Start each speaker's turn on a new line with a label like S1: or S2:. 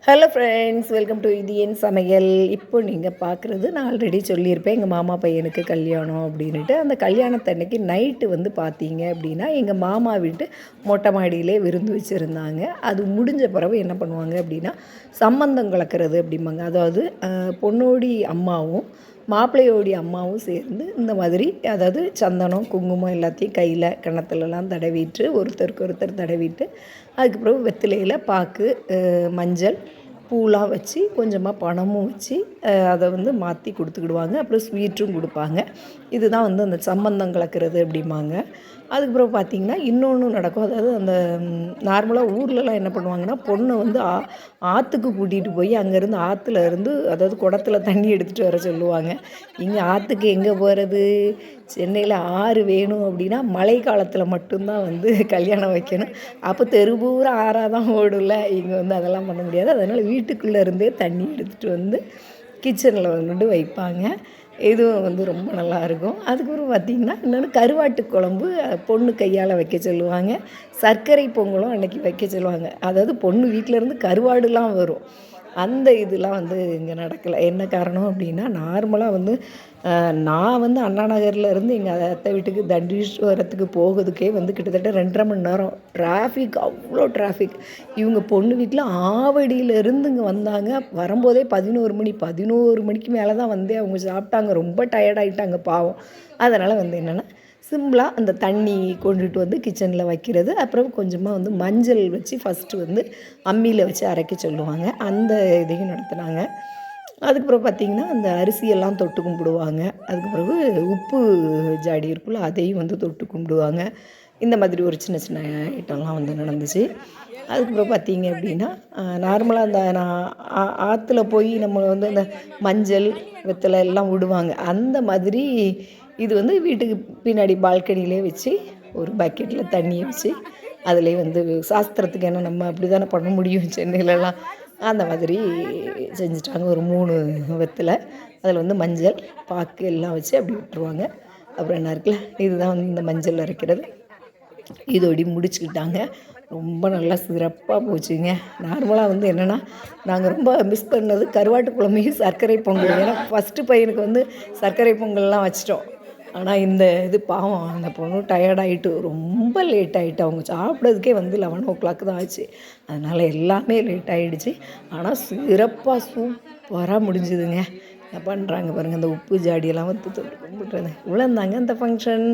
S1: Hello friends, welcome to இது என் சமையல். இப்போ நீங்கள் பார்க்குறது, நான் ஆல்ரெடி சொல்லியிருப்பேன் எங்கள் மாமா பையனுக்கு கல்யாணம் அப்படின்ட்டு. அந்த கல்யாணத்தன்னைக்கு நைட்டு வந்து பார்த்தீங்க அப்படின்னா எங்கள் மாமா வீட்டு மொட்டை மாடியிலே விருந்து வச்சுருந்தாங்க. அது முடிஞ்ச பிறகு என்ன பண்ணுவாங்க அப்படின்னா சம்மந்தம் கலக்கிறது அப்படிம்பாங்க. அதாவது பொண்ணோடி அம்மாவும் மாப்பிள்ளையோடைய அம்மாவும் சேர்ந்து இந்த மாதிரி, அதாவது சந்தனம் குங்குமம் எல்லாத்தையும் கையில் கன்னத்துலலாம் தடவிட்டு ஒருத்தருக்கு ஒருத்தர் தடவிட்டு, அதுக்கப்புறம் வெற்றிலையில் பாக்கு மஞ்சள் பூலாம் வச்சு கொஞ்சமாக பணமும் வச்சு அதை வந்து மாற்றி கொடுத்துக்கிடுவாங்க. அப்புறம் ஸ்வீட்டும் கொடுப்பாங்க. இதுதான் வந்து அந்த சம்மந்தம் கலக்கிறது அப்படிம்பாங்க. அதுக்கப்புறம் பார்த்திங்கன்னா இன்னொன்று நடக்கும். அதாவது அந்த நார்மலாக ஊர்லலாம் என்ன பண்ணுவாங்கன்னா, பொண்ணை வந்து ஆற்றுக்கு கூட்டிகிட்டு போய் அங்கேருந்து ஆற்றுல இருந்து, அதாவது குடத்துல தண்ணி எடுத்துகிட்டு வர சொல்லுவாங்க. இங்கே ஆற்றுக்கு எங்கே போகிறது? சென்னையில் ஆறு வேணும் அப்படின்னா மழை காலத்தில் மட்டும்தான் வந்து கல்யாணம் வைக்கணும். அப்போ தெரு பூரா ஆறாக தான் ஓடும்ல. இங்கே வந்து அதெல்லாம் பண்ண முடியாது. அதனால் வீட்டுக்குள்ளே இருந்தே தண்ணி எடுத்துகிட்டு வந்து கிச்சனில் வந்துட்டு வைப்பாங்க. இதுவும் வந்து ரொம்ப நல்லாயிருக்கும். அதுக்கப்புறம் பார்த்திங்கன்னா இன்னொன்று கருவாட்டு குழம்பு பொண்ணு கையால் வைக்க சொல்லுவாங்க. சர்க்கரை பொங்கலும் அன்றைக்கி வைக்க சொல்லுவாங்க. அதாவது பொண்ணு வீட்டிலேருந்து கருவாடுலாம் வரும். அந்த இதெலாம் வந்து இங்கே நடக்கலை. என்ன காரணம் அப்படின்னா, நார்மலாக வந்து நான் வந்து அண்ணா நகர்லேருந்து எங்கள் அத்தை வீட்டுக்கு தண்டீஸ்வரத்துக்கு போகிறதுக்கே வந்து கிட்டத்தட்ட 2.5 மணி நேரம் டிராஃபிக், அவ்வளோ டிராஃபிக். இவங்க பொண்ணு வீட்டில் ஆவடியிலேருந்து இங்கே வந்தாங்க. வரும்போதே 11 மணிக்கு மேலே தான் வந்து அவங்க சாப்பிட்டாங்க. ரொம்ப டயர்டாயிட்டாங்க பாவம். அதனால் வந்து என்னென்னா சிம்பிளாக அந்த தண்ணி கொண்டுட்டு வந்து கிச்சனில் வைக்கிறது. அப்புறம் கொஞ்சமாக வந்து மஞ்சள் வச்சு ஃபஸ்ட்டு வந்து அம்மியில் வச்சு அரைக்க சொல்லுவாங்க. அந்த இதையும் நடத்துனாங்க. அதுக்கப்புறம் பார்த்திங்கன்னா அந்த அரிசியெல்லாம் தொட்டு கும்பிடுவாங்க. அதுக்கு பிறகு உப்பு ஜாடி இருக்குல்ல, அதையும் வந்து தொட்டு கும்பிடுவாங்க. இந்த மாதிரி ஒரு சின்ன சின்ன ஐட்டம்லாம் வந்து நடந்துச்சு. அதுக்கப்புறம் பார்த்திங்க அப்படின்னா நார்மலாக அந்த நான் ஆற்றுல போய் நம்ம வந்து அந்த மஞ்சள் வெத்தலை எல்லாம் விடுவாங்க. அந்த மாதிரி இது வந்து வீட்டுக்கு பின்னாடி பால்கனிலே வச்சு ஒரு பக்கெட்டில் தண்ணியை வச்சு அதிலே வந்து சாஸ்திரத்துக்கு என்ன நம்ம அப்படி தானே பண்ண முடியும் சென்னையிலலாம். அந்த மாதிரி செஞ்சுட்டாங்க. ஒரு 3 வெத்தலை, அதில் வந்து மஞ்சள் பாக்கு எல்லாம் வச்சு அப்படி விட்டுருவாங்க. அப்புறம் என்ன இருக்குல்ல, இதுதான் வந்து இந்த மஞ்சள் அரைக்கிறது. இதோடி முடிச்சுக்கிட்டாங்க. ரொம்ப நல்லா சிறப்பாக போச்சுங்க. நார்மலாக வந்து என்னென்னா, நாங்கள் ரொம்ப மிஸ் பண்ணது கருவாட்டு குழம்பையும் சர்க்கரை பொங்கல். ஏன்னா ஃபஸ்ட்டு பையனுக்கு வந்து சர்க்கரை பொங்கல்லாம் வச்சிட்டோம். ஆனால் இந்த இது பாவம் அந்த பொண்ணு டயர்டாகிட்டு ரொம்ப லேட் ஆகிட்டு, அவங்க சாப்பிட்றதுக்கே வந்து 11 தான் ஆச்சு. அதனால் எல்லாமே லேட் ஆகிடுச்சு. ஆனால் சிறப்பாக சூப்பராக முடிஞ்சுதுங்க. என்ன பண்ணுறாங்க பாருங்கள், அந்த உப்பு ஜாடியெல்லாம் வந்து தொட்டு கும்பிட்றது. இவ்வளோந்தாங்க அந்த ஃபங்க்ஷன்.